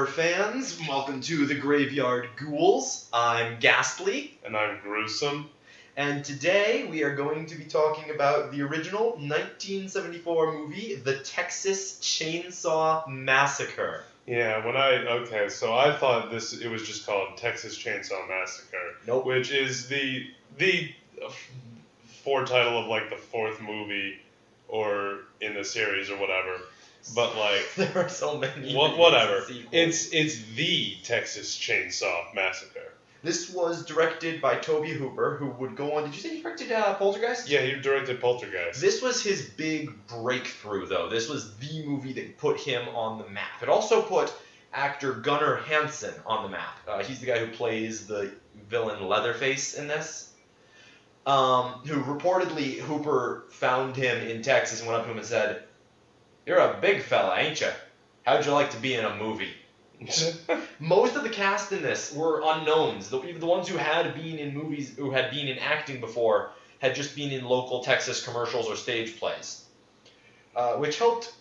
horror fans, welcome to the Graveyard Ghouls. I'm Ghastly. And I'm Gruesome. And today we are going to be talking about the original 1974 movie, The Texas Chainsaw Massacre. Yeah, so I thought it was just called Texas Chainsaw Massacre. Nope. Which is the foretitle of like the fourth movie or in the series or whatever. But like there are so many. Whatever. It's the Texas Chainsaw Massacre. This was directed by Tobe Hooper, who would go on. Did you say he directed Poltergeist? Yeah, he directed Poltergeist. This was his big breakthrough, though. This was the movie that put him on the map. It also put actor Gunnar Hansen on the map. He's the guy who plays the villain Leatherface in this. Who reportedly Hooper found him in Texas and went up to him and said, "You're a big fella, ain't you? How'd you like to be in a movie?" Most of the cast in this were unknowns. The ones who had been in movies, who had been in acting before, had just been in local Texas commercials or stage plays, which helped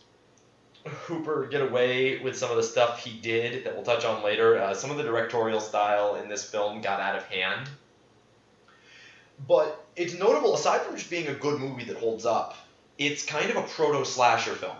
Hooper get away with some of the stuff he did that we'll touch on later. Some of the directorial style in this film got out of hand. But it's notable, aside from just being a good movie that holds up, it's kind of a proto-slasher film.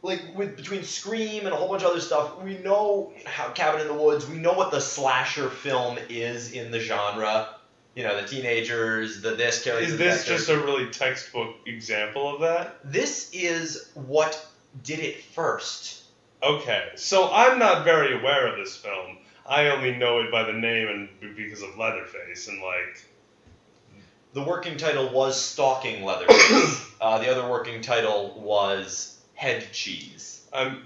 Like, between Scream and a whole bunch of other stuff, we know how Cabin in the Woods, we know what the slasher film is in the genre. You know, the teenagers, this character. Is this just a really textbook example of that? This is what did it first. Okay, so I'm not very aware of this film. I only know it by the name and because of Leatherface and like... The working title was Stalking Leatherface. The other working title was Head Cheese. Oh,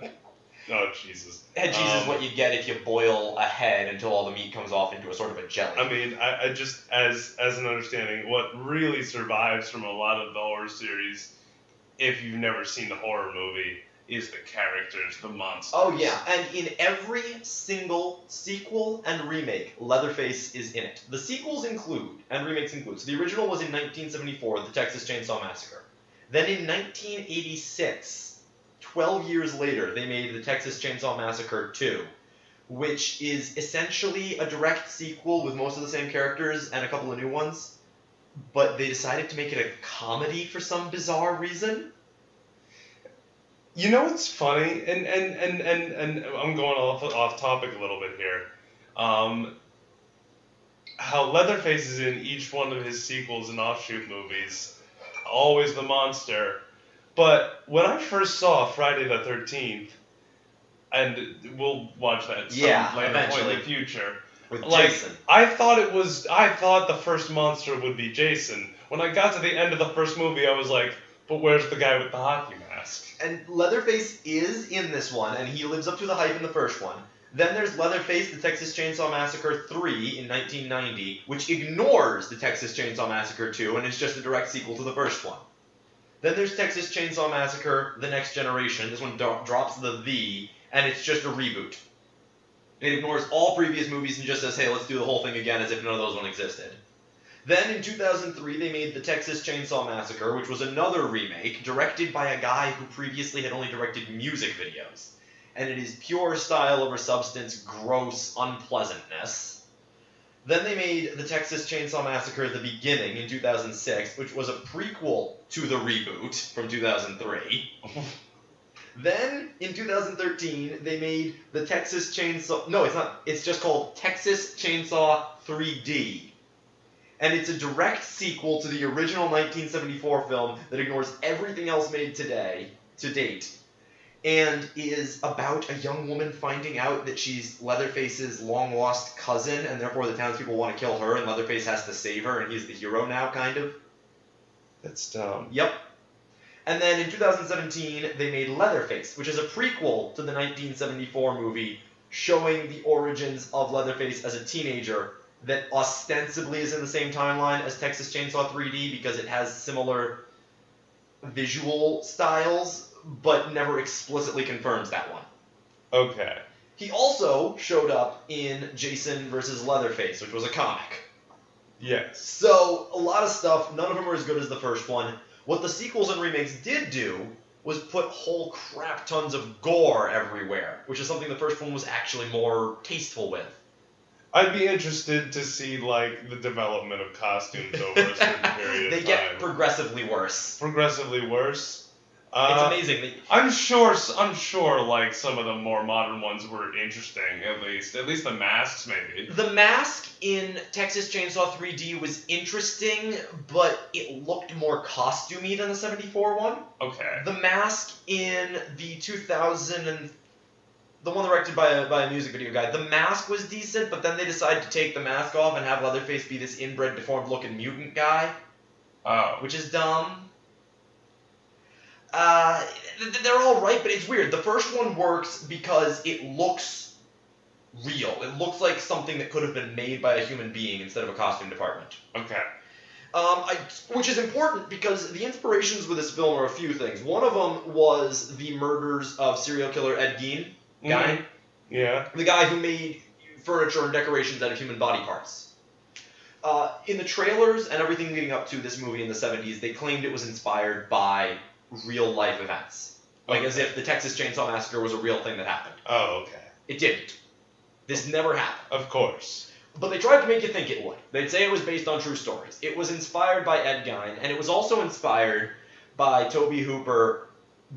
Jesus. Head cheese is what you get if you boil a head until all the meat comes off into a sort of a jelly. I mean, I just, as an understanding, what really survives from a lot of the horror series, if you've never seen the horror movie, is the characters, the monsters. Oh, yeah. And in every single sequel and remake, Leatherface is in it. The sequels include, and remakes include, so the original was in 1974, The Texas Chainsaw Massacre. Then in 1986... 12 years later, they made The Texas Chainsaw Massacre 2, which is essentially a direct sequel with most of the same characters and a couple of new ones, but they decided to make it a comedy for some bizarre reason. You know what's funny? And I'm going off topic a little bit here. How Leatherface is in each one of his sequels and offshoot movies, always the monster. But when I first saw Friday the 13th, and we'll watch that later point in the future, with Jason. I thought the first monster would be Jason. When I got to the end of the first movie, I was like, but where's the guy with the hockey mask? And Leatherface is in this one, and he lives up to the hype in the first one. Then there's Leatherface, The Texas Chainsaw Massacre 3 in 1990, which ignores The Texas Chainsaw Massacre 2, and is just a direct sequel to the first one. Then there's Texas Chainsaw Massacre, The Next Generation. This one drops the, and it's just a reboot. It ignores all previous movies and just says, hey, let's do the whole thing again as if none of those one existed. Then in 2003, they made The Texas Chainsaw Massacre, which was another remake, directed by a guy who previously had only directed music videos. And it is pure style over substance, gross unpleasantness. Then they made The Texas Chainsaw Massacre: The Beginning in 2006, which was a prequel to the reboot from 2003. Then, in 2013, they made The Texas Chainsaw... No, it's not. It's just called Texas Chainsaw 3D. And it's a direct sequel to the original 1974 film that ignores everything else made to date, and is about a young woman finding out that she's Leatherface's long-lost cousin, and therefore the townspeople want to kill her, and Leatherface has to save her, and he's the hero now, kind of. That's dumb. Yep. And then in 2017, they made Leatherface, which is a prequel to the 1974 movie, showing the origins of Leatherface as a teenager that ostensibly is in the same timeline as Texas Chainsaw 3D because it has similar visual styles, but never explicitly confirms that one. Okay. He also showed up in Jason vs. Leatherface, which was a comic. Yes. So, a lot of stuff, none of them are as good as the first one. What the sequels and remakes did do was put whole crap tons of gore everywhere, which is something the first one was actually more tasteful with. I'd be interested to see, like, the development of costumes over a certain period of They time. get progressively worse. Progressively worse. It's amazing. I'm sure, like, some of the more modern ones were interesting, at least the masks, maybe. The mask in Texas Chainsaw 3D was interesting, but it looked more costumey than the 74 one. Okay. The mask in the 2000 the one directed by a music video guy, the mask was decent, but then they decided to take the mask off and have Leatherface be this inbred, deformed-looking mutant guy. Oh. Which is dumb. They're all right, but it's weird. The first one works because it looks real. It looks like something that could have been made by a human being instead of a costume department. Okay. Which is important because the inspirations with this film are a few things. One of them was the murders of serial killer Ed Gein. Guy. Yeah. The guy who made furniture and decorations out of human body parts. In the trailers and everything leading up to this movie in the 70s, they claimed it was inspired by real-life events. Like as if the Texas Chainsaw Massacre was a real thing that happened. Oh, okay. It didn't. This never happened. Of course. But they tried to make you think it would. They'd say it was based on true stories. It was inspired by Ed Gein, and it was also inspired by Tobe Hooper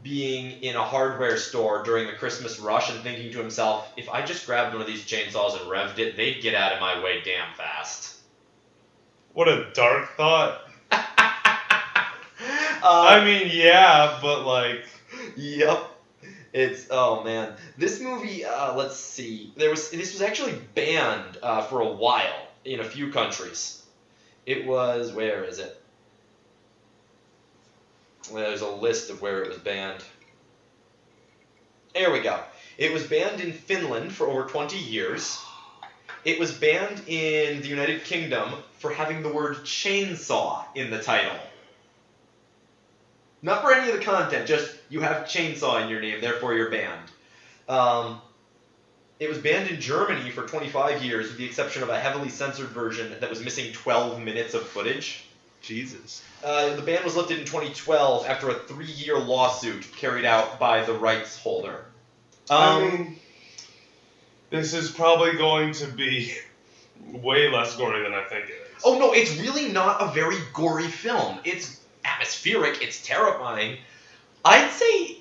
being in a hardware store during the Christmas rush and thinking to himself, if I just grabbed one of these chainsaws and revved it, they'd get out of my way damn fast. What a dark thought. I mean, yeah, but like... Yep. It's, oh man. This movie, let's see. This was actually banned for a while in a few countries. It was, where is it? There's a list of where it was banned. There we go. It was banned in Finland for over 20 years. It was banned in the United Kingdom for having the word chainsaw in the title. Not for any of the content, just you have chainsaw in your name, therefore you're banned. It was banned in Germany for 25 years, with the exception of a heavily censored version that was missing 12 minutes of footage. Jesus. The ban was lifted in 2012 after a 3-year lawsuit carried out by the rights holder. I mean, this is probably going to be way less gory than I think it is. Oh no, it's really not a very gory film. It's atmospheric, it's terrifying. I'd say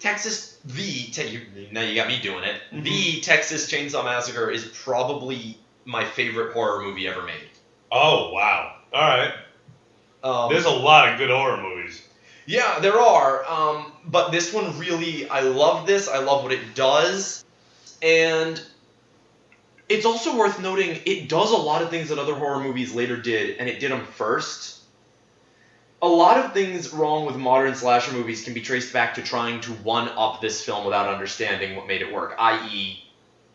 now you got me doing it. Mm-hmm. The Texas Chainsaw Massacre is probably my favorite horror movie ever made. Oh, wow. Alright. There's a lot of good horror movies. Yeah, there are. But this one really, I love this. I love what it does. And it's also worth noting, it does a lot of things that other horror movies later did, and it did them first. A lot of things wrong with modern slasher movies can be traced back to trying to one-up this film without understanding what made it work, i.e.,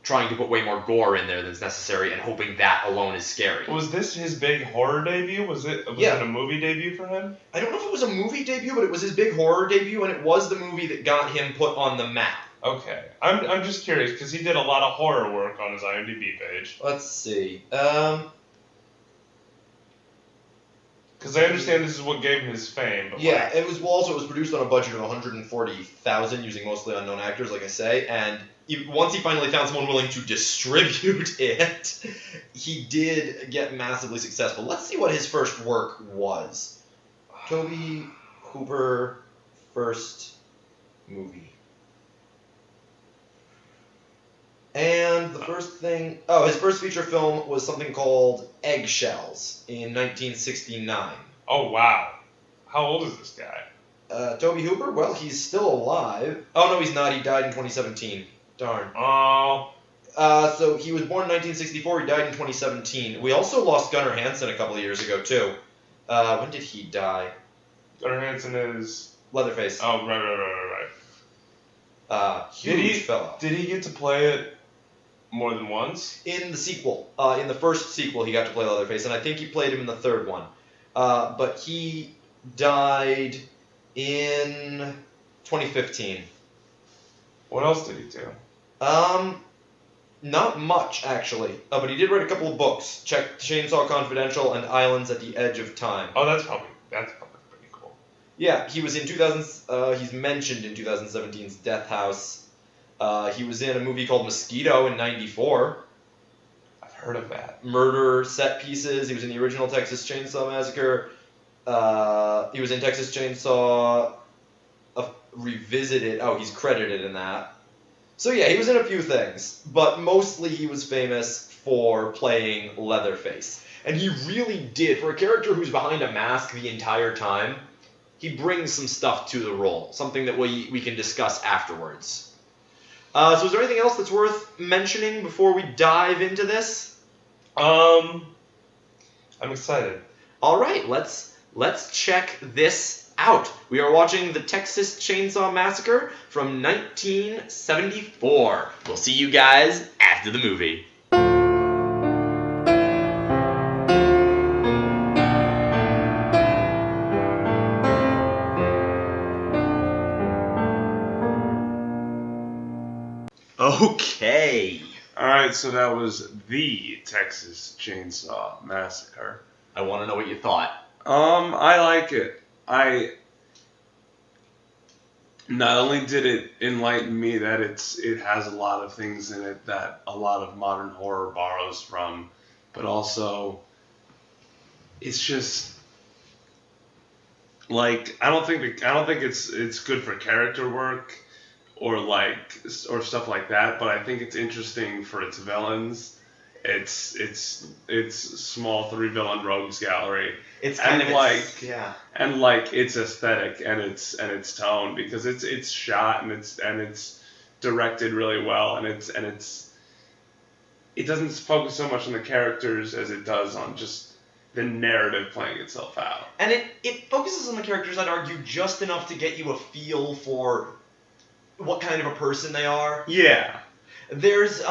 trying to put way more gore in there than's necessary and hoping that alone is scary. Was this his big horror debut? Was it a movie debut for him? I don't know if it was a movie debut, but it was his big horror debut, and it was the movie that got him put on the map. Okay. I'm just curious, because he did a lot of horror work on his IMDb page. Let's see. Because I understand this is what gave him his fame. But yeah, it was produced on a budget of $140,000 using mostly unknown actors, like I say, and once he finally found someone willing to distribute it, he did get massively successful. Let's see what his first work was. Tobe Hooper first movie. And the first thing... Oh, his first feature film was something called Eggshells in 1969. Oh, wow. How old is this guy? Tobe Hooper? Well, he's still alive. Oh, no, he's not. He died in 2017. Darn. Oh. So he was born in 1964. He died in 2017. We also lost Gunnar Hansen a couple of years ago, too. When did he die? Gunnar Hansen is... Leatherface. Oh, right. Huge fellow. Did he get to play it more than once? In the sequel. In the first sequel, he got to play Leatherface, and I think he played him in the third one. But he died in 2015. What else did he do? Not much, actually. But he did write a couple of books. Check Chainsaw Confidential and Islands at the Edge of Time. Oh, that's probably pretty cool. Yeah, he was in 2000. He's mentioned in 2017's Death House. He was in a movie called Mosquito in '94. I've heard of that. Murder set pieces. He was in the original Texas Chainsaw Massacre. He was in Texas Chainsaw Revisited. Oh, he's credited in that. So yeah, he was in a few things, but mostly he was famous for playing Leatherface. And he really did, for a character who's behind a mask the entire time, he brings some stuff to the role, something that we can discuss afterwards. So is there anything else that's worth mentioning before we dive into this? I'm excited. All right, let's check this out. We are watching the Texas Chainsaw Massacre from 1974. We'll see you guys after the movie. Okay. Alright, so that was the Texas Chainsaw Massacre. I want to know what you thought. I like it. Not only did it enlighten me that it has a lot of things in it that a lot of modern horror borrows from, but also it's just like I don't think it's good for character work or stuff like that, but I think it's interesting for its villains. It's small 3-villain rogues gallery. It's kind of and like its aesthetic and its tone, because it's shot and it's directed really well, and it doesn't focus so much on the characters as it does on just the narrative playing itself out. And it focuses on the characters, I'd argue, just enough to get you a feel for what kind of a person they are. Yeah. There's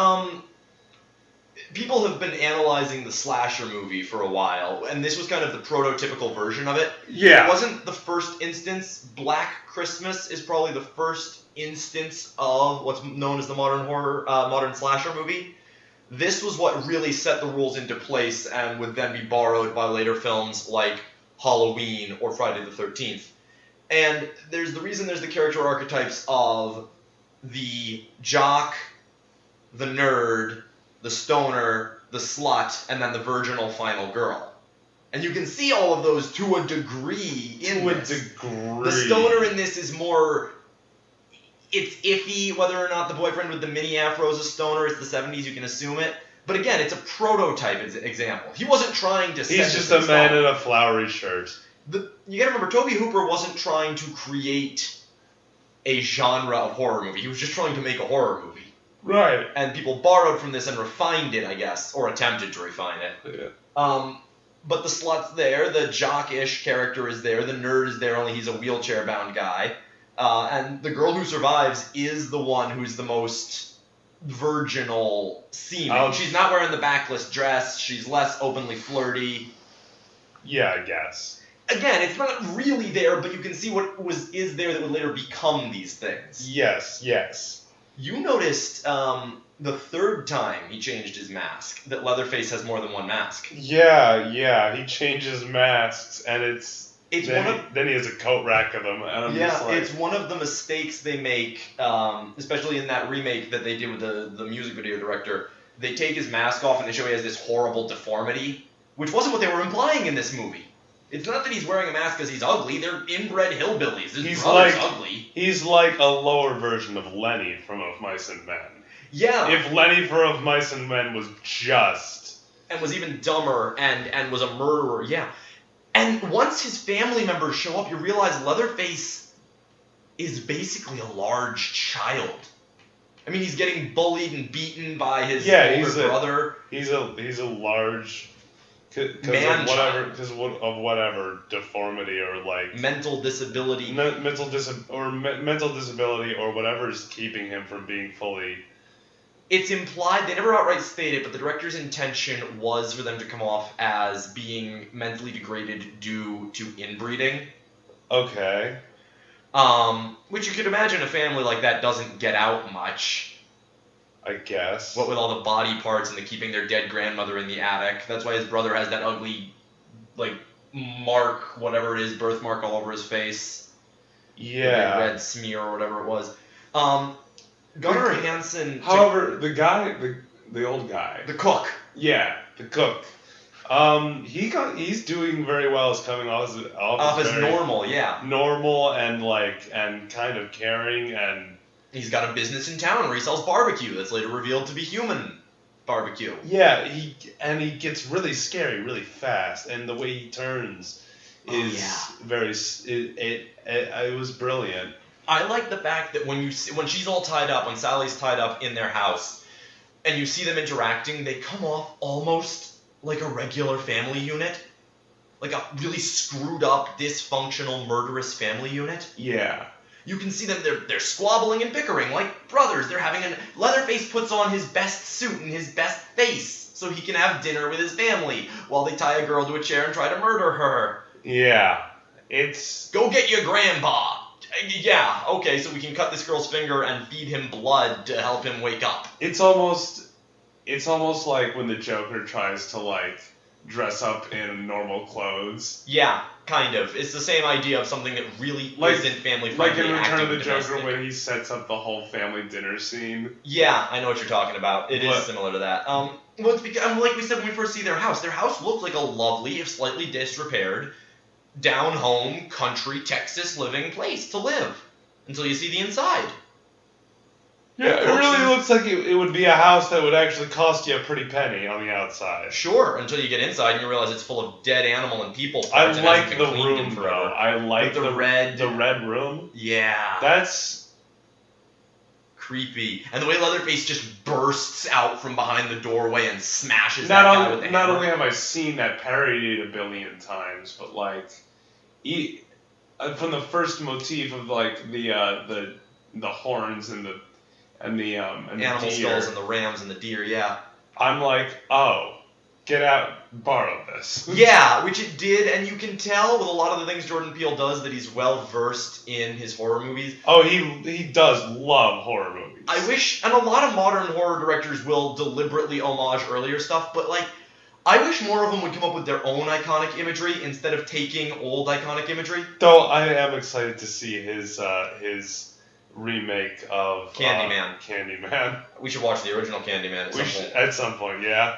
people have been analyzing the slasher movie for a while, and this was kind of the prototypical version of it. Yeah. It wasn't the first instance. Black Christmas is probably the first instance of what's known as the modern slasher movie. This was what really set the rules into place and would then be borrowed by later films like Halloween or Friday the 13th. And there's the character archetypes of the jock, the nerd, the stoner, the slut, and then the virginal final girl. And you can see all of those to a degree in this. The stoner in this is more... It's iffy whether or not the boyfriend with the mini afro is a stoner. It's the 70s, you can assume it. But again, it's a prototype example. He wasn't trying to... He's just a man in a flowery shirt. You gotta remember, Tobe Hooper wasn't trying to create a genre of horror movie. He was just trying to make a horror movie. Right. And people borrowed from this and refined it, I guess, or attempted to refine it. Yeah. But the slut's there, the jock-ish character is there, the nerd is there, only he's a wheelchair-bound guy. And the girl who survives is the one who's the most virginal seeming. She's not wearing the backless dress, she's less openly flirty. Yeah, I guess. Again, it's not really there, but you can see what is there that would later become these things. Yes. You noticed the third time he changed his mask, that Leatherface has more than one mask. Yeah, he changes masks, and then he has a coat rack of them. And it's one of the mistakes they make, especially in that remake that they did with the music video director. They take his mask off and they show he has this horrible deformity, which wasn't what they were implying in this movie. It's not that he's wearing a mask because he's ugly. They're inbred hillbillies. His brother's ugly. He's like a lower version of Lenny from Of Mice and Men. Yeah. If Lenny from Of Mice and Men was just... And was even dumber and was a murderer, yeah. And once his family members show up, you realize Leatherface is basically a large child. I mean, he's getting bullied and beaten by his older brother. He's a large... Because of whatever deformity or like mental disability, mental disability or whatever is keeping him from being fully. It's implied, they never outright state it, but the director's intention was for them to come off as being mentally degraded due to inbreeding. Okay. Which you could imagine a family like that doesn't get out much. I guess. What with all the body parts and the keeping their dead grandmother in the attic. That's why his brother has that ugly, like, mark, whatever it is, birthmark all over his face. Yeah. The red smear or whatever it was. Gunnar Hansen. However, the guy, the old guy. The cook. Yeah, the cook. He's doing very well as coming off as normal, yeah. Normal and kind of caring, and he's got a business in town where he sells barbecue that's later revealed to be human barbecue. Yeah, he gets really scary really fast, and the way he turns is very. It was brilliant. I like the fact that when she's all tied up, when Sally's tied up in their house, and you see them interacting, they come off almost like a regular family unit. Like a really screwed up, dysfunctional, murderous family unit. Yeah. You can see them, they're squabbling and bickering like brothers. They're having Leatherface puts on his best suit and his best face so he can have dinner with his family while they tie a girl to a chair and try to murder her. Yeah. It's... Go get your grandpa. Yeah, okay, so we can cut this girl's finger and feed him blood to help him wake up. It's almost like when the Joker tries to, like, dress up in normal clothes. Yeah, kind of. It's the same idea of something that really isn't family friendly. Like in Return of the Joker when he sets up the whole family dinner scene. Yeah, I know what you're talking about. It is similar to that. Well, it's because, like we said when we first see their house looked like a lovely, if slightly disrepaired, down-home, country, Texas living place to live. Until you see the inside. Yeah, it really looks like it would be a house that would actually cost you a pretty penny on the outside. Sure, until you get inside and you realize it's full of dead animal and people. I like the room, though. I like the red room. Yeah. That's creepy. And the way Leatherface just bursts out from behind the doorway and smashes that guy with the hammer. Not only have I seen that parodied a billion times, but like, from the first motif of like the horns and the animal deer, skulls and the rams and the deer, yeah. I'm like, oh, get out, borrow this. Yeah, which it did, and you can tell with a lot of the things Jordan Peele does that he's well versed in his horror movies. Oh, he does love horror movies. I wish, and a lot of modern horror directors will deliberately homage earlier stuff, but like, I wish more of them would come up with their own iconic imagery instead of taking old iconic imagery. Though I am excited to see his remake of Candyman. We should watch the original Candyman at some point. At some point, yeah.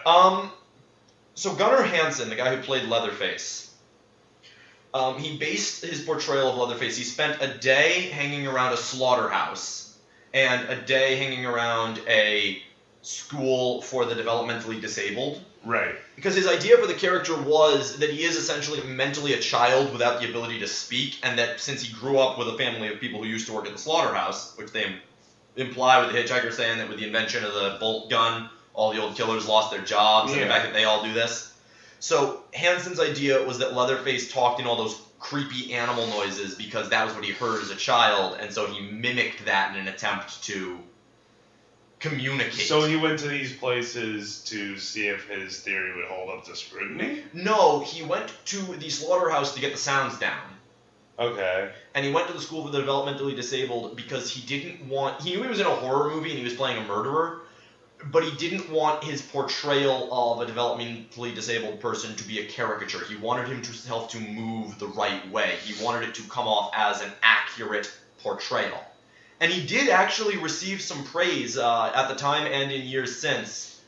So Gunnar Hansen, the guy who played Leatherface, he based his portrayal of Leatherface. He spent a day hanging around a slaughterhouse and a day hanging around a school for the developmentally disabled. Right. Because his idea for the character was that he is essentially mentally a child without the ability to speak, and that since he grew up with a family of people who used to work at the slaughterhouse, which they imply with the hitchhiker saying that with the invention of the bolt gun, all the old killers lost their jobs, and the fact that they all do this. So Hansen's idea was that Leatherface talked in all those creepy animal noises because that was what he heard as a child, and so he mimicked that in an attempt to communicate. So he went to these places to see if his theory would hold up to scrutiny? No, he went to the slaughterhouse to get the sounds down. Okay. And he went to the school for the developmentally disabled because he knew he was in a horror movie and he was playing a murderer, but he didn't want his portrayal of a developmentally disabled person to be a caricature. He wanted himself to move the right way. He wanted it to come off as an accurate portrayal. And he did actually receive some praise at the time and in years since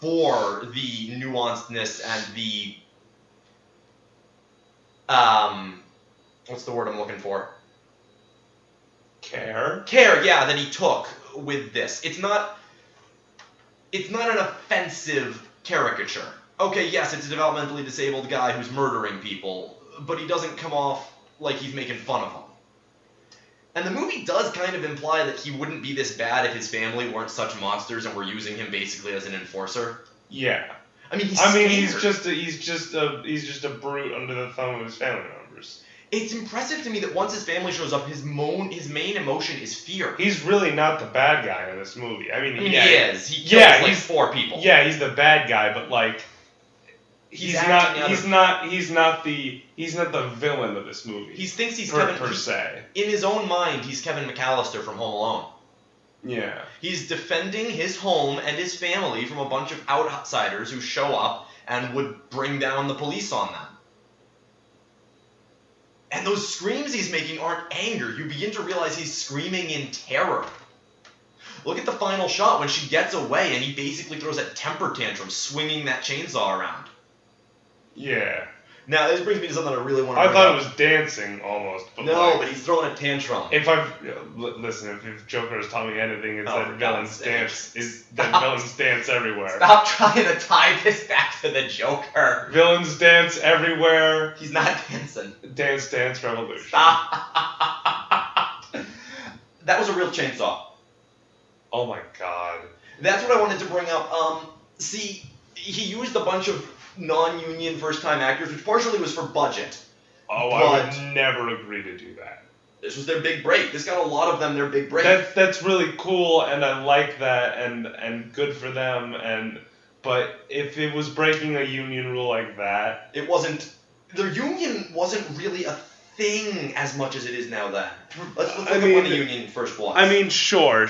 for the nuancedness and the what's the word I'm looking for? Care, yeah, that he took with this. It's not an offensive caricature. Okay, yes, it's a developmentally disabled guy who's murdering people, but he doesn't come off like he's making fun of them. And the movie does kind of imply that he wouldn't be this bad if his family weren't such monsters and were using him basically as an enforcer. Yeah. I mean, he's just a brute under the thumb of his family members. It's impressive to me that once his family shows up, his main emotion is fear. He's really not the bad guy in this movie. I mean he is. He kills like 4 people. Yeah, he's the bad guy, but like he's not the villain of this movie. He thinks he's per se. In his own mind, he's Kevin McAllister from Home Alone. Yeah. He's defending his home and his family from a bunch of outsiders who show up and would bring down the police on them. And those screams he's making aren't anger. You begin to realize he's screaming in terror. Look at the final shot when she gets away and he basically throws a temper tantrum, swinging that chainsaw around. Yeah. Now, this brings me to something I really want to I bring thought up. it was dancing almost. But No, but he's throwing a tantrum. If Joker has taught me anything, it's Oh, that for villains God's dance sakes. is that villains dance everywhere. Stop trying to tie this back to the Joker. Villains dance everywhere. He's not dancing. Dance revolution. Stop. That was a real chainsaw. Oh my god. That's what I wanted to bring up. See, he used a bunch of non-union first-time actors, which partially was for budget. Oh, I would never agree to do that. This was their big break. This got a lot of them their big break. That's really cool, and I like that, and good for them. But if it was breaking a union rule like that, it wasn't. The union wasn't really a thing as much as it is now. Then let's look at when the union first was. I mean, sure,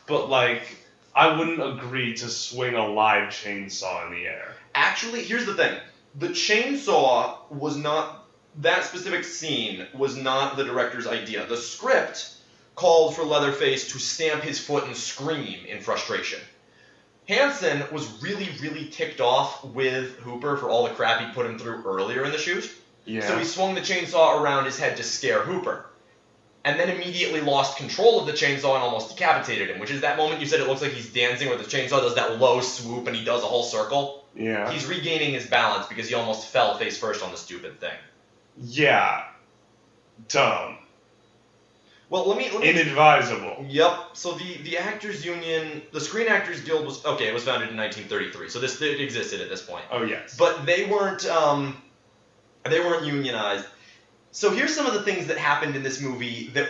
but like, I wouldn't agree to swing a live chainsaw in the air. Actually, here's the thing: the chainsaw was not. That specific scene was not the director's idea. The script called for Leatherface to stamp his foot and scream in frustration. Hansen was really, really ticked off with Hooper for all the crap he put him through earlier in the shoot. Yeah. So he swung the chainsaw around his head to scare Hooper. And then immediately lost control of the chainsaw and almost decapitated him, which is that moment you said it looks like he's dancing where the chainsaw does that low swoop and he does a whole circle. Yeah. He's regaining his balance because he almost fell face first on the stupid thing. Yeah. Dumb. Well, let me Inadvisable. Yep. So the Actors Union, the Screen Actors Guild was it was founded in 1933. So it existed at this point. Oh yes. But they weren't unionized. So here's some of the things that happened in this movie that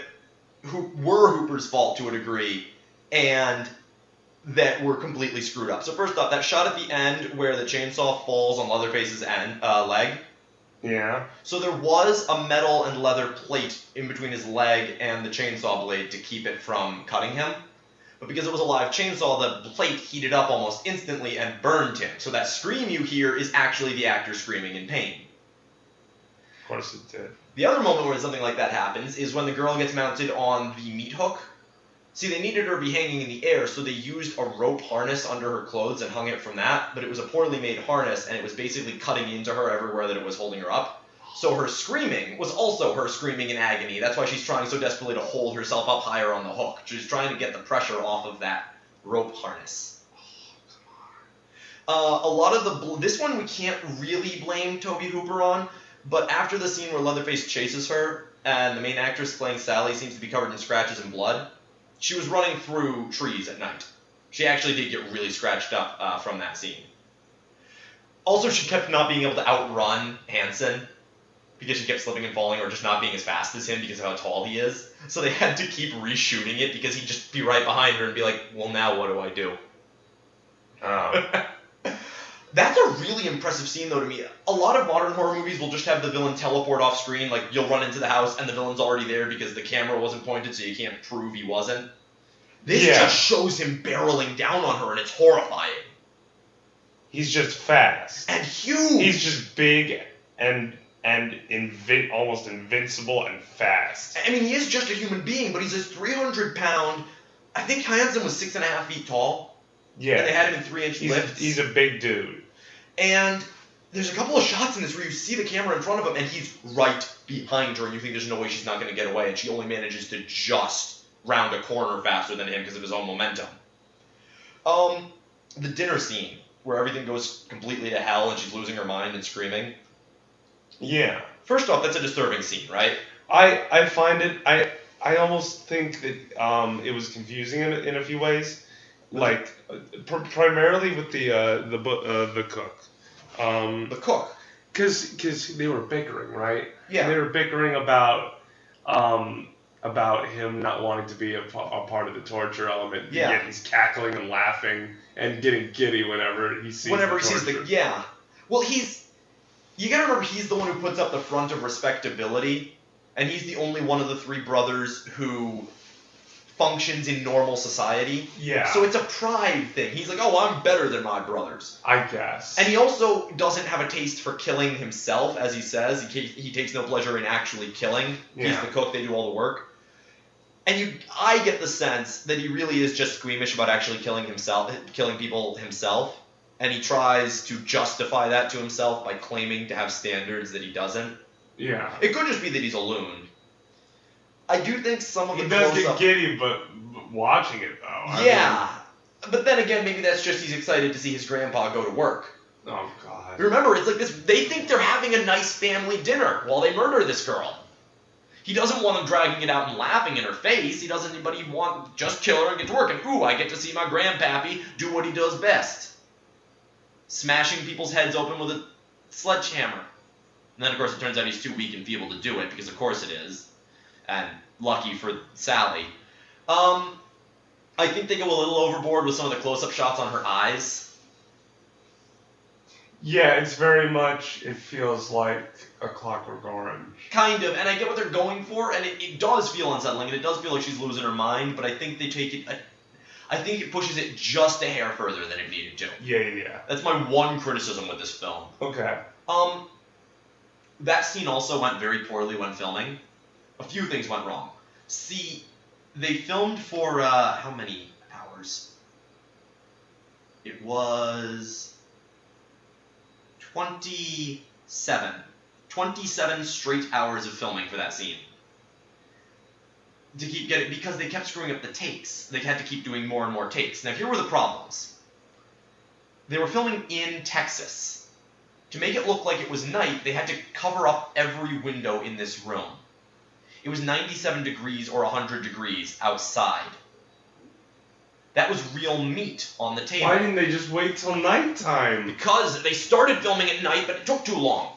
were Hooper's fault to a degree, and that were completely screwed up. So first off, that shot at the end where the chainsaw falls on Leatherface's leg. Yeah. So there was a metal and leather plate in between his leg and the chainsaw blade to keep it from cutting him. But because it was a live chainsaw, the plate heated up almost instantly and burned him. So that scream you hear is actually the actor screaming in pain. Of course it did. The other moment where something like that happens is when the girl gets mounted on the meat hook. See, they needed her to be hanging in the air, so they used a rope harness under her clothes and hung it from that, but it was a poorly made harness, and it was basically cutting into her everywhere that it was holding her up. So her screaming was also her screaming in agony. That's why she's trying so desperately to hold herself up higher on the hook. She's trying to get the pressure off of that rope harness. A lot of this one we can't really blame Tobe Hooper on, but after the scene where Leatherface chases her, and the main actress playing Sally seems to be covered in scratches and blood, she was running through trees at night. She actually did get really scratched up from that scene. Also, she kept not being able to outrun Hansen because she kept slipping and falling or just not being as fast as him because of how tall he is. So they had to keep reshooting it because he'd just be right behind her and be like, well, now what do I do? That's a really impressive scene, though, to me. A lot of modern horror movies will just have the villain teleport off screen, like you'll run into the house and the villain's already there because the camera wasn't pointed, so you can't prove he wasn't. This just shows him barreling down on her, and it's horrifying. He's just fast. And huge! He's just big and almost invincible and fast. I mean, he is just a human being, but he's this 300-pound... I think Hansen was 6.5 feet tall. Yeah. And they had him in 3-inch lifts. He's a big dude. And there's a couple of shots in this where you see the camera in front of him, and he's right behind her, and you think there's no way she's not going to get away, and she only manages to just round a corner faster than him because of his own momentum. The dinner scene, where everything goes completely to hell, and she's losing her mind and screaming. Yeah. First off, that's a disturbing scene, right? I find it... I almost think that it was confusing in a few ways. Like, primarily with the cook. The cook. Because they were bickering, right? Yeah. And they were bickering about him not wanting to be a part of the torture element. Yeah. Yet he's cackling and laughing and getting giddy whenever he sees the yeah. Well, you gotta remember he's the one who puts up the front of respectability, and he's the only one of the three brothers who functions in normal society. Yeah. So it's a pride thing. He's like, oh, I'm better than my brothers. I guess. And he also doesn't have a taste for killing himself, as he says. He takes no pleasure in actually killing. Yeah. He's the cook, they do all the work. And I get the sense that he really is just squeamish about actually killing people himself. And he tries to justify that to himself by claiming to have standards that he doesn't. Yeah. It could just be that he's a loon. I do think some of the He does get close-up... giddy, but watching it, though. I Yeah. But then again, maybe that's just he's excited to see his grandpa go to work. mean, oh, God. Remember, it's like this. They think they're having a nice family dinner while they murder this girl. He doesn't want them dragging it out and laughing in her face. He doesn't, but he want just kill her and get to work. And ooh, I get to see my grandpappy do what he does best. Smashing people's heads open with a sledgehammer. And then, of course, it turns out he's too weak and feeble to do it, because of course it is. And lucky for Sally. I think they go a little overboard with some of the close-up shots on her eyes. Yeah, it's very much, it feels like A Clockwork Orange. Kind of, and I get what they're going for, and it does feel unsettling, and it does feel like she's losing her mind, but I think they take it... I think it pushes it just a hair further than it needed to. Yeah. That's my one criticism with this film. Okay. That scene also went very poorly when filming. A few things went wrong. See, they filmed for, how many hours? It was 27. 27 straight hours of filming for that scene. To keep getting, because they kept screwing up the takes. They had to keep doing more and more takes. Now, here were the problems. They were filming in Texas. To make it look like it was night, they had to cover up every window in this room. It was 97 degrees or 100 degrees outside. That was real meat on the table. Why didn't they just wait till nighttime? Because they started filming at night, but it took too long.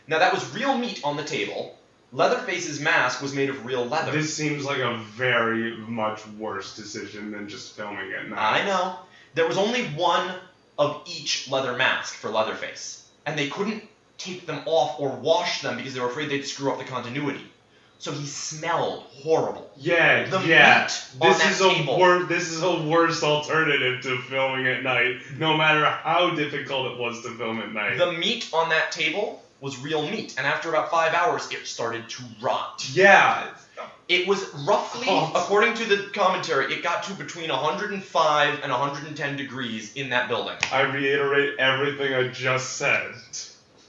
Now, that was real meat on the table. Leatherface's mask was made of real leather. This seems like a very much worse decision than just filming at night. I know. There was only one of each leather mask for Leatherface. And they couldn't take them off or wash them because they were afraid they'd screw up the continuity. So he smelled horrible. Yeah. The meat on that table. This is a worse alternative to filming at night, no matter how difficult it was to film at night. The meat on that table was real meat, and after about 5 hours, it started to rot. Yeah. It was roughly, according to the commentary, it got to between 105 and 110 degrees in that building. I reiterate everything I just said.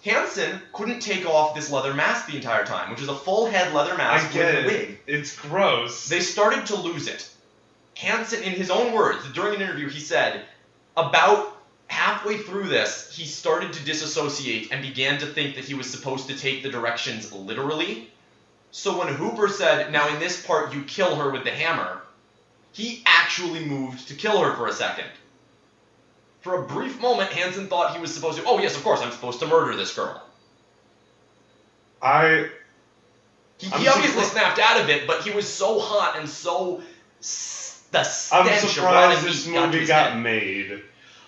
Hansen couldn't take off this leather mask the entire time, which is a full head leather mask with a wig. It's gross. They started to lose it. Hansen, in his own words, during an interview, he said, about halfway through this, he started to disassociate and began to think that he was supposed to take the directions literally. So when Hooper said, now in this part you kill her with the hammer, he actually moved to kill her for a second. For a brief moment, Hansen thought he was supposed to, oh yes, of course, I'm supposed to murder this girl. He obviously snapped out of it, but he was so hot and so... the stench I'm surprised this movie got made.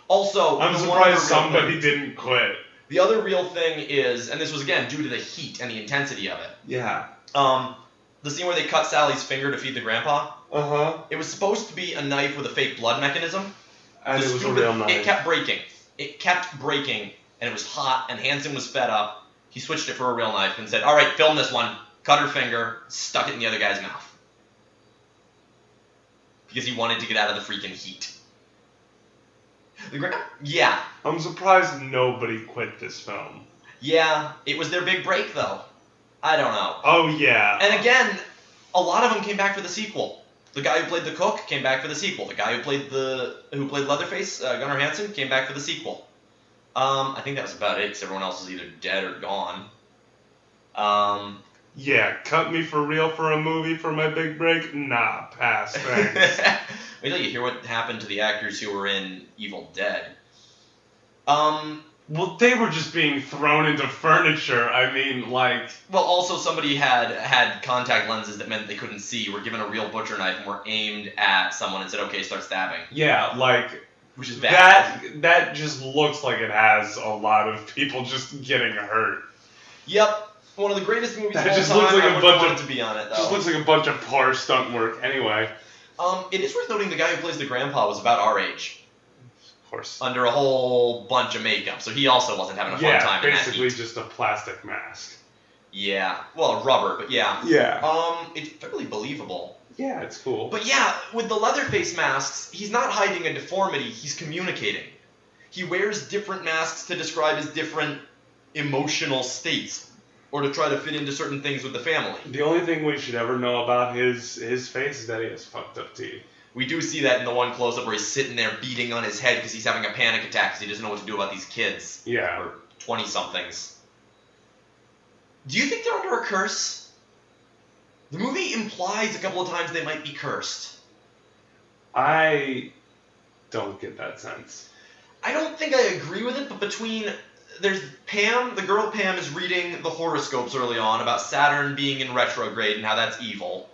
Also, I'm surprised somebody didn't quit. The other real thing is, and this was again due to the heat and the intensity of it. Yeah. The scene where they cut Sally's finger to feed the grandpa. Uh-huh. It was supposed to be a knife with a fake blood mechanism. And it was a real knife. It kept breaking. And it was hot, and Hansen was fed up. He switched it for a real knife and said, all right, film this one. Cut her finger, stuck it in the other guy's mouth. Because he wanted to get out of the freaking heat. Yeah. I'm surprised nobody quit this film. Yeah, it was their big break, though. I don't know. Oh, yeah. And again, a lot of them came back for the sequel. The guy who played the cook came back for the sequel. The guy who played Leatherface, Gunnar Hansen, came back for the sequel. I think that was about it, because everyone else was either dead or gone. Yeah, cut me for real for a movie for my big break? Nah, pass, thanks. Wait till you hear what happened to the actors who were in Evil Dead. Well, they were just being thrown into furniture. I mean, like... Well, also somebody had contact lenses that meant they couldn't see, were given a real butcher knife, and were aimed at someone and said, okay, start stabbing. Yeah, like... Which is bad. That just looks like it has a lot of people just getting hurt. Yep. One of the greatest movies of That all just time. looks like I a wouldn't bunch want of- it to be on it, though. Just looks like a bunch of poor stunt work anyway. It is worth noting the guy who plays the grandpa was about our age. Of course. Under a whole bunch of makeup, so he also wasn't having a fun Yeah, time in that basically heat. just a plastic mask. Yeah. Well, rubber, but yeah. Yeah. It's fairly believable. Yeah, it's cool. But yeah, with the Leatherface masks, he's not hiding a deformity, he's communicating. He wears different masks to describe his different emotional states, or to try to fit into certain things with the family. The only thing we should ever know about his face is that he has fucked up teeth. We do see that in the one close-up where he's sitting there beating on his head because he's having a panic attack because he doesn't know what to do about these kids. Yeah. Or 20-somethings. Do you think they're under a curse? The movie implies a couple of times they might be cursed. I don't get that sense. I don't think I agree with it, but there's Pam, the girl Pam is reading the horoscopes early on about Saturn being in retrograde and how that's evil.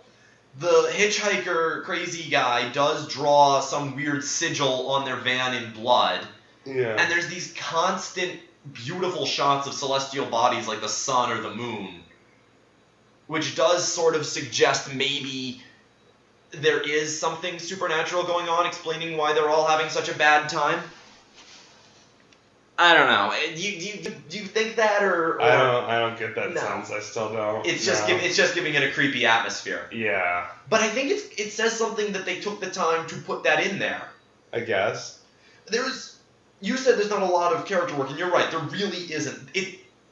The hitchhiker crazy guy does draw some weird sigil on their van in blood. Yeah. And there's these constant beautiful shots of celestial bodies like the sun or the moon, which does sort of suggest maybe there is something supernatural going on explaining why they're all having such a bad time. I don't know. Do you think that or I don't get that No. sense. I still don't. it's just no. it's just giving it a creepy atmosphere. Yeah, But I think it says something that they took the time to put that in there. I guess. You said there's not a lot of character work, and you're right. There really isn't.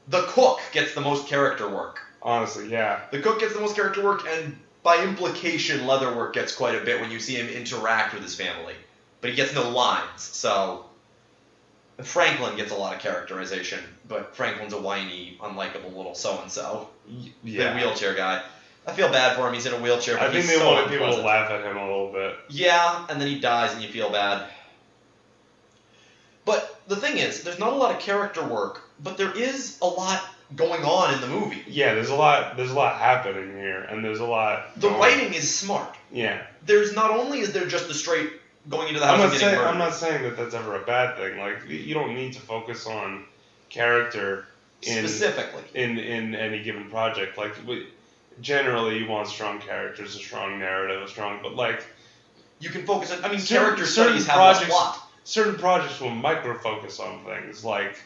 The cook gets the most character work. Honestly, yeah. The cook gets the most character work, and by implication, Leatherwork gets quite a bit when you see him interact with his family. But he gets no lines, so Franklin gets a lot of characterization, but Franklin's a whiny, unlikable little so-and-so. Yeah. The wheelchair guy. I feel bad for him. He's in a wheelchair, but I think he's they so wanted people to unpleasant. laugh at him a little bit. Yeah, and then he dies and you feel bad. But the thing is, there's not a lot of character work, but there is a lot going on in the movie. Yeah, there's a lot happening here, and there's a lot. The writing is smart. Yeah. There's not only is there just the straight going into the house I'm and not getting saying murdered. I'm not saying that that's ever a bad thing. Like you don't need to focus on character Specifically. in any given project. Like generally, you want strong characters, a strong narrative, but like You can focus on. I mean, certain character studies have less projects- plot. certain projects will micro focus on things. Like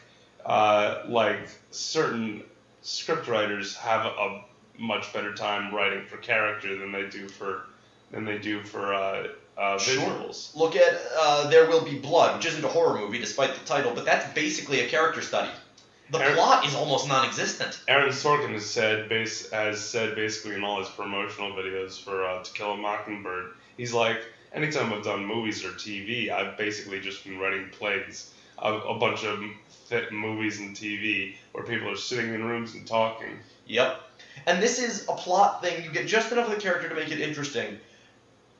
certain script writers have a much better time writing for character than they do for visuals. Look at There Will Be Blood, which isn't a horror movie despite the title, but that's basically a character study. The plot is almost non-existent. Aaron Sorkin has said basically in all his promotional videos for To Kill a Mockingbird, he's like, anytime I've done movies or TV, I've basically just been writing plays, a bunch of movies and TV where people are sitting in rooms and talking. Yep. And this is a plot thing. You get just enough of the character to make it interesting.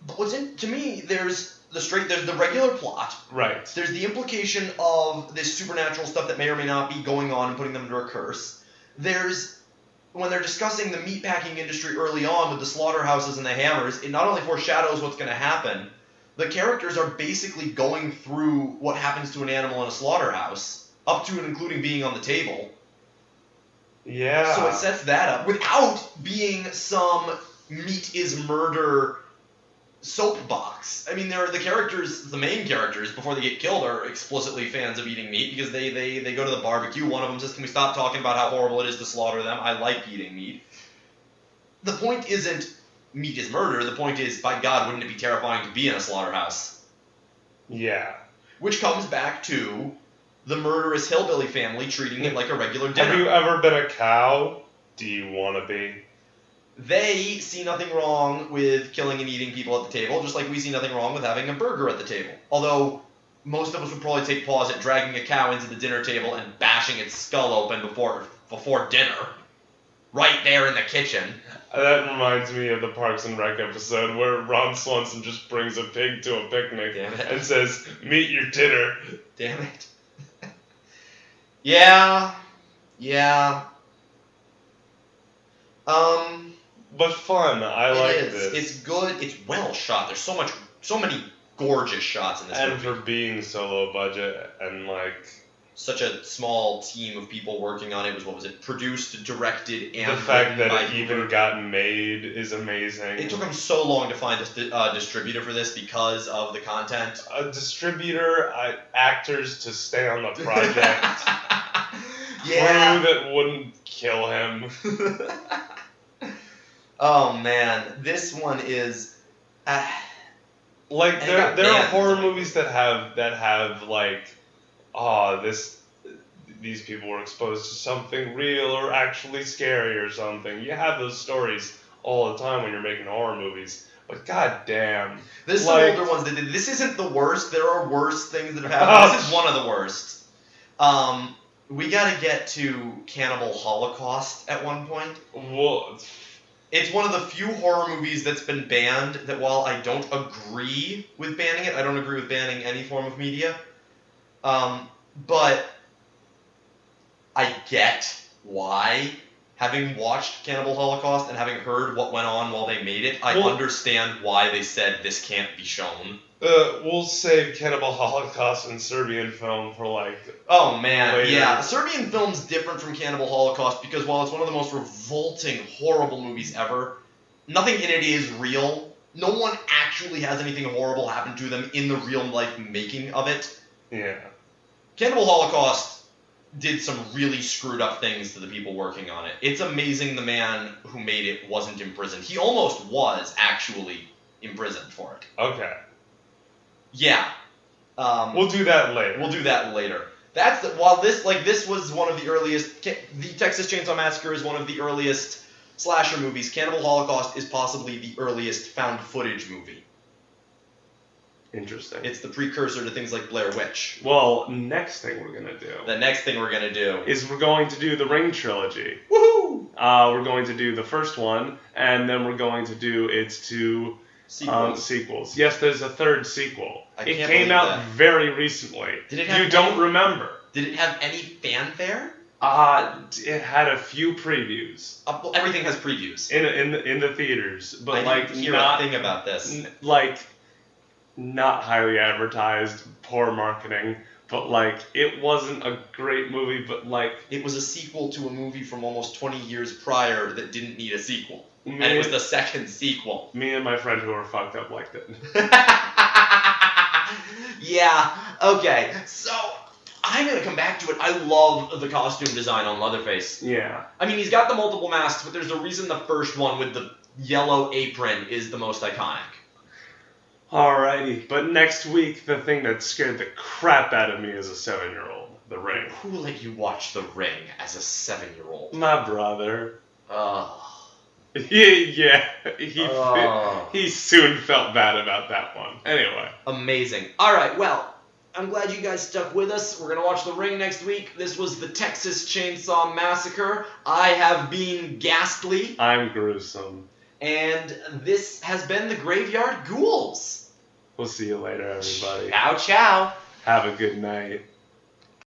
But to me, there's the regular plot. Right. There's the implication of this supernatural stuff that may or may not be going on and putting them under a curse. There's, when they're discussing the meatpacking industry early on with the slaughterhouses and the hammers, it not only foreshadows what's going to happen, the characters are basically going through what happens to an animal in a slaughterhouse, up to and including being on the table. Yeah. So it sets that up without being some meat is murder soapbox. I mean, the main characters, before they get killed, are explicitly fans of eating meat because they go to the barbecue. One of them says, "Can we stop talking about how horrible it is to slaughter them? I like eating meat." The point isn't meat is murder. The point is, by God, wouldn't it be terrifying to be in a slaughterhouse? Yeah. Which comes back to the murderous hillbilly family treating it like a regular dinner. Have you ever been a cow? Do you want to be? They see nothing wrong with killing and eating people at the table, just like we see nothing wrong with having a burger at the table. Although, most of us would probably take pause at dragging a cow into the dinner table and bashing its skull open before dinner. Right there in the kitchen. That reminds me of the Parks and Rec episode where Ron Swanson just brings a pig to a picnic Damn it. and says, "Meet your dinner." Damn it. Yeah. But fun. I like It is. this. It's good. It's well shot. There's so many gorgeous shots in this And movie. for being so low budget and like such a small team of people working on it. What was it? Produced, directed, and The fact written by that it even got made is amazing. It took them so long to find a distributor for this because of the content. A distributor, actors to stay on the project. Yeah. Crew that wouldn't kill him. Oh man, this one is. Like And it there got are banned. horror movies that have like, these people were exposed to something real or actually scary or something. You have those stories all the time when you're making horror movies. But goddamn, There's like, some older ones that did. This isn't the worst. There are worse things that have happened. This is one of the worst. We gotta get to Cannibal Holocaust at one point. well, It's one of the few horror movies that's been banned that while I don't agree with banning it, I don't agree with banning any form of media. But I get why. Having watched Cannibal Holocaust and having heard what went on while they made it, I understand why they said this can't be shown. we'll save Cannibal Holocaust and Serbian film for like. Oh man, later. yeah. Serbian film's different from Cannibal Holocaust because while it's one of the most revolting, horrible movies ever, nothing in it is real. No one actually has anything horrible happen to them in the real life making of it. Yeah. Cannibal Holocaust did some really screwed up things to the people working on it. It's amazing the man who made it wasn't imprisoned. He almost was actually imprisoned for it. Okay. Yeah. We'll do that later. We'll do that later. That's while this was one of the earliest. The Texas Chainsaw Massacre is one of the earliest slasher movies. Cannibal Holocaust is possibly the earliest found footage movie. Interesting. It's the precursor to things like Blair Witch. Well, next thing we're gonna do The next thing we're gonna do is we're going to do the Ring trilogy. woohoo We're going to do the first one, and then we're going to do its two sequels. Yes, there's a third sequel. I It can't came believe out that. very recently. Did it have You don't any- remember. Did it have any fanfare? It had a few previews Well, everything has previews. in the theaters, but I like didn't hear not a thing about this. not highly advertised, poor marketing. But like it wasn't a great movie, but like It was a sequel to a movie from almost 20 years prior that didn't need a sequel. me, And it was the second sequel. me and my friend who were fucked up liked it. Yeah, okay. So, I'm going to come back to it. I love the costume design on Leatherface. Yeah. I mean, he's got the multiple masks, but there's a reason the first one with the yellow apron is the most iconic. Alrighty, but next week, the thing that scared the crap out of me as a 7-year-old, The Ring. Who let you watch The Ring as a 7-year-old? My brother. Ugh. Yeah, Oh. he soon felt bad about that one. Anyway. Amazing. All right, well, I'm glad you guys stuck with us. We're going to watch The Ring next week. This was the Texas Chainsaw Massacre. I have been Ghastly, I'm gruesome. and this has been the Graveyard Ghouls. We'll see you later, everybody. Ciao, ciao. Have a good night.